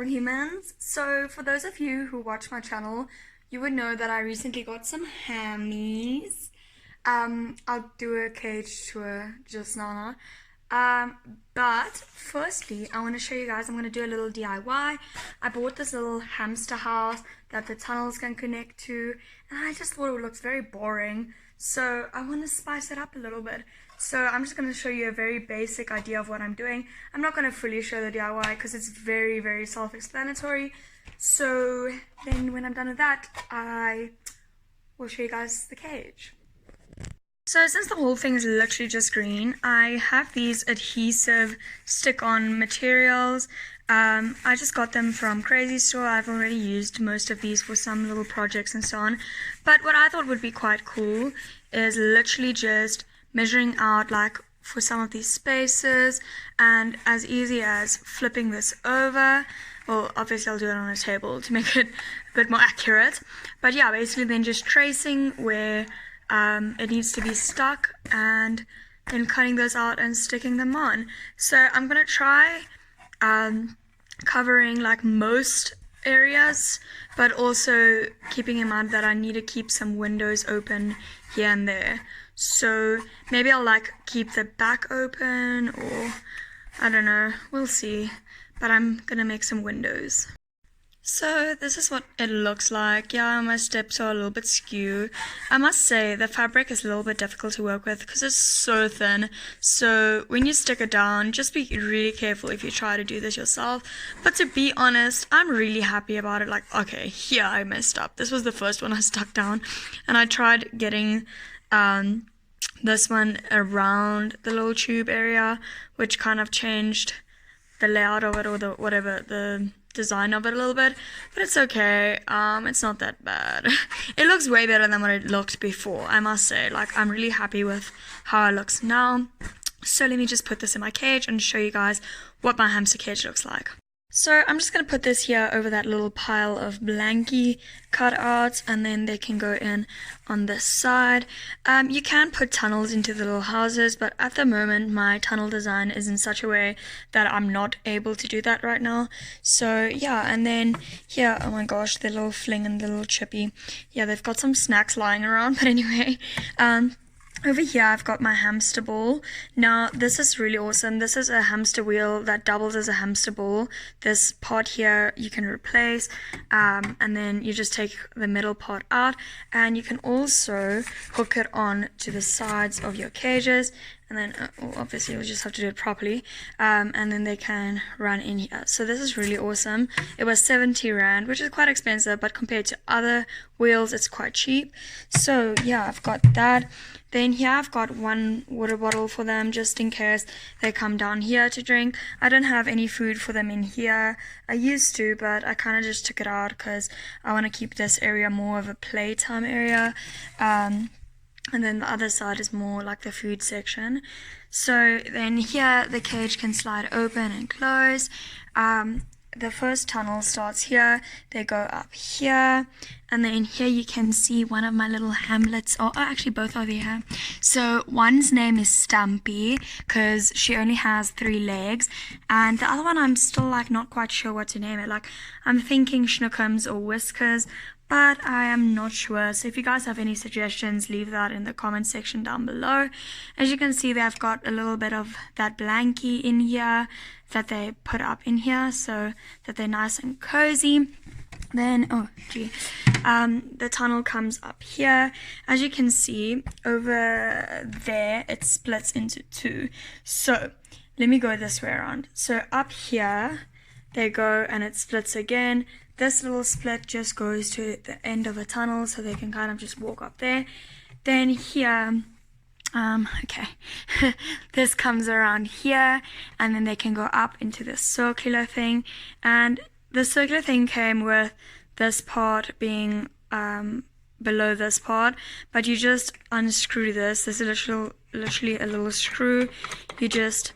humans. So for those of you who watch my channel, you would know that I recently got some hammies. I'll do a cage tour just now. But firstly, I want to show you guys, I'm going to do a little DIY. I bought this little hamster house that the tunnels can connect to, and I just thought it looks very boring. So I want to spice it up a little bit. So I'm just going to show you a very basic idea of what I'm doing. I'm not going to fully show the DIY because it's very, very self-explanatory. So then when I'm done with that, I will show you guys the cage. So since the whole thing is literally just green, I have these adhesive stick-on materials. I just got them from Crazy Store. I've already used most of these for some little projects and so on. But what I thought would be quite cool is literally just measuring out like for some of these spaces, and as easy as flipping this over. Well, obviously I'll do it on a table to make it a bit more accurate. But yeah, basically then just tracing where it needs to be stuck and then cutting those out and sticking them on. So I'm gonna try covering like most areas, but also keeping in mind that I need to keep some windows open here and there. So maybe I'll like keep the back open, or I don't know, we'll see, but I'm gonna make some windows. So this is what it looks like. Yeah, my steps are a little bit skew. I must say the fabric is a little bit difficult to work with because it's so thin. So when you stick it down, just be really careful if you try to do this yourself. But to be honest, I'm really happy about it. Like, okay, here I messed up. This was the first one I stuck down, and I tried getting this one around the little tube area, which kind of changed the layout of it, or the design of it a little bit, but it's okay. It's not that bad. It looks way better than what it looked before, I must say. Like, I'm really happy with how it looks now. So let me just put this in my cage and show you guys what my hamster cage looks like. So I'm just going to put this here over that little pile of blankie cutouts, and then they can go in on this side. You can put tunnels into the little houses, but at the moment my tunnel design is in such a way that I'm not able to do that right now. So yeah, and then here, oh my gosh, the little fling and the little chippy. Yeah, they've got some snacks lying around, but anyway, over here I've got my hamster ball. Now this is really awesome. This is a hamster wheel that doubles as a hamster ball. This part here you can replace, and then you just take the middle part out, and you can also hook it on to the sides of your cages, and then obviously you'll just have to do it properly, and then they can run in here. So this is really awesome. It was 70 Rand, which is quite expensive, but compared to other wheels it's quite cheap. So yeah, I've got that. Then here I've got one water bottle for them, just in case they come down here to drink. I don't have any food for them in here. I used to, but I kind of just took it out because I want to keep this area more of a playtime area. And then the other side is more like the food section. So then here the cage can slide open and close. The first tunnel starts here, they go up here, and then here you can see one of my little hamlets, or actually both are there. So one's name is Stumpy because she only has 3 legs, and the other one I'm still like not quite sure what to name it. Like, I'm thinking Schnookums or Whiskers, but I am not sure. So if you guys have any suggestions, leave that in the comment section down below. As you can see, they've got a little bit of that blankie in here that they put up in here so that they're nice and cozy. Then the tunnel comes up here. As you can see over there, it splits into 2. So let me go this way around. So up here they go and it splits again. This little split just goes to the end of a tunnel, so they can kind of just walk up there. Then here, okay, this comes around here, and then they can go up into this circular thing. And the circular thing came with this part being below this part, but you just unscrew this. This is literally a little screw. You just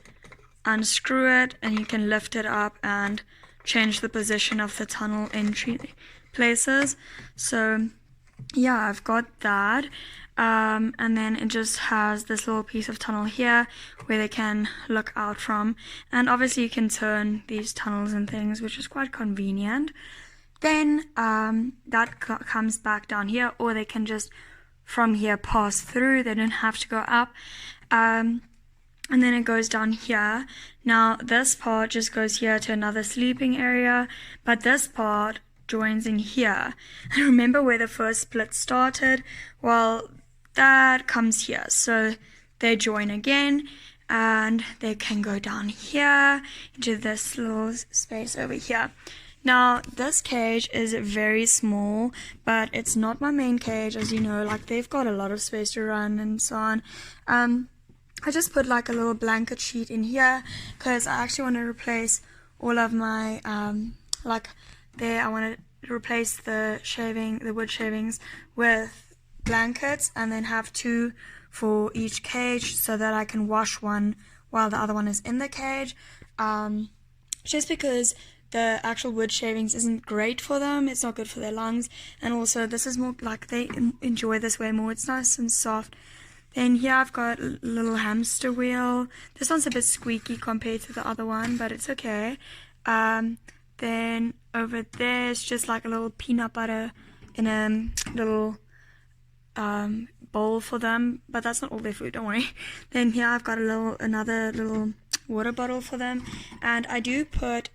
unscrew it, and you can lift it up and change the position of the tunnel entry places. So yeah, I've got that. And then it just has this little piece of tunnel here where they can look out from. And obviously you can turn these tunnels and things, which is quite convenient. Then that comes back down here, or they can just from here pass through. They don't have to go up. And then it goes down here. Now this part just goes here to another sleeping area, but this part joins in here. And remember where the first split started? Well, that comes here. So they join again, and they can go down here into this little space over here. Now, this cage is very small, but it's not my main cage, as you know, like they've got a lot of space to run and so on. I just put like a little blanket sheet in here because I actually want to replace all of my, I want to replace the wood shavings with blankets and then have 2 for each cage so that I can wash one while the other one is in the cage. Just because the actual wood shavings isn't great for them, it's not good for their lungs, and also this is more like they enjoy this way more, it's nice and soft. Then here I've got a little hamster wheel. This one's a bit squeaky compared to the other one, but it's okay. Then over there is just like a little peanut butter in a little bowl for them, but that's not all their food, don't worry. Then here I've got another little water bottle for them, and I do put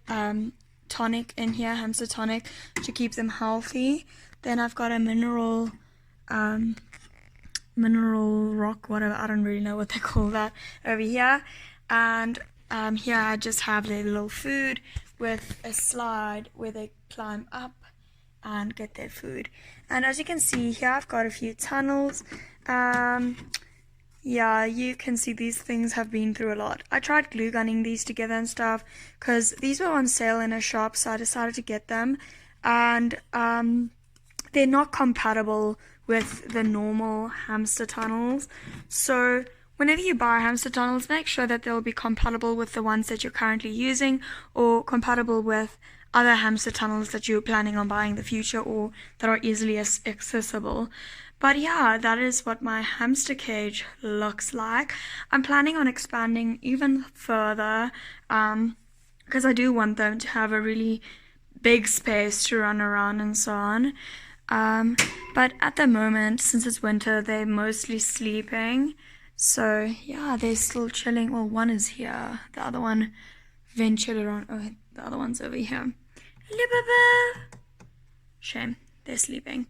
tonic in here, hamster tonic, to keep them healthy. Then I've got a mineral rock, whatever, I don't really know what they call that, over here. And here I just have their little food with a slide where they climb up and get their food. And as you can see here, I've got a few tunnels. Yeah, you can see these things have been through a lot. I tried glue gunning these together and stuff because these were on sale in a shop, so I decided to get them. And they're not compatible with the normal hamster tunnels. So whenever you buy hamster tunnels, make sure that they'll be compatible with the ones that you're currently using, or compatible with other hamster tunnels that you're planning on buying in the future, or that are easily accessible. But yeah, that is what my hamster cage looks like. I'm planning on expanding even further because I do want them to have a really big space to run around and so on. But at the moment, since it's winter, they're mostly sleeping. So yeah, they're still chilling. Well, one is here. The other one ventured around. Oh, the other one's over here. Hello, Baba. Shame, they're sleeping.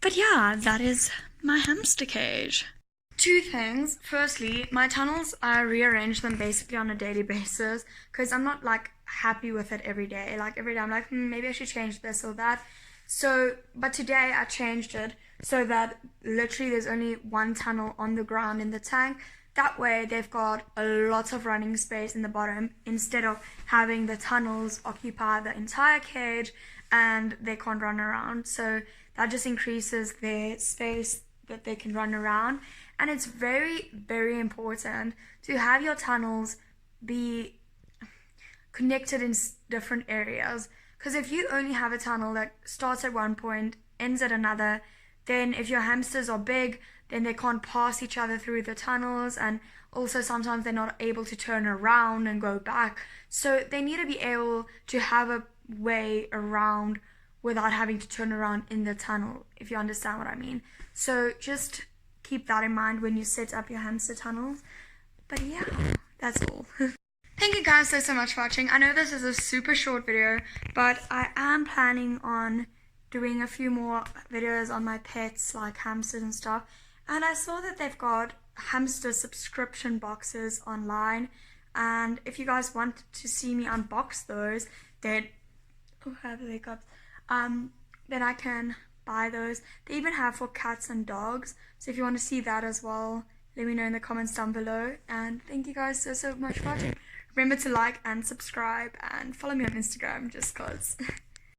But yeah, that is my hamster cage. 2 things. Firstly, my tunnels, I rearrange them basically on a daily basis because I'm not like happy with it every day. Like every day I'm like, maybe I should change this or that. So, but today I changed it so that literally there's only one tunnel on the ground in the tank. That way they've got a lot of running space in the bottom instead of having the tunnels occupy the entire cage and they can't run around. So that just increases their space that they can run around. And it's very, very important to have your tunnels be connected in different areas. Because if you only have a tunnel that starts at one point, ends at another, then if your hamsters are big, then they can't pass each other through the tunnels, and also sometimes they're not able to turn around and go back. So they need to be able to have a way around without having to turn around in the tunnel, if you understand what I mean. So just keep that in mind when you set up your hamster tunnels. But yeah, that's all. Thank you guys so much for watching. I know this is a super short video, but I am planning on doing a few more videos on my pets, like hamsters and stuff. And I saw that they've got hamster subscription boxes online. And if you guys want to see me unbox those, then then I can buy those. They even have for cats and dogs. So if you want to see that as well, let me know in the comments down below. And thank you guys so much for watching. Remember to like and subscribe and follow me on Instagram just cause.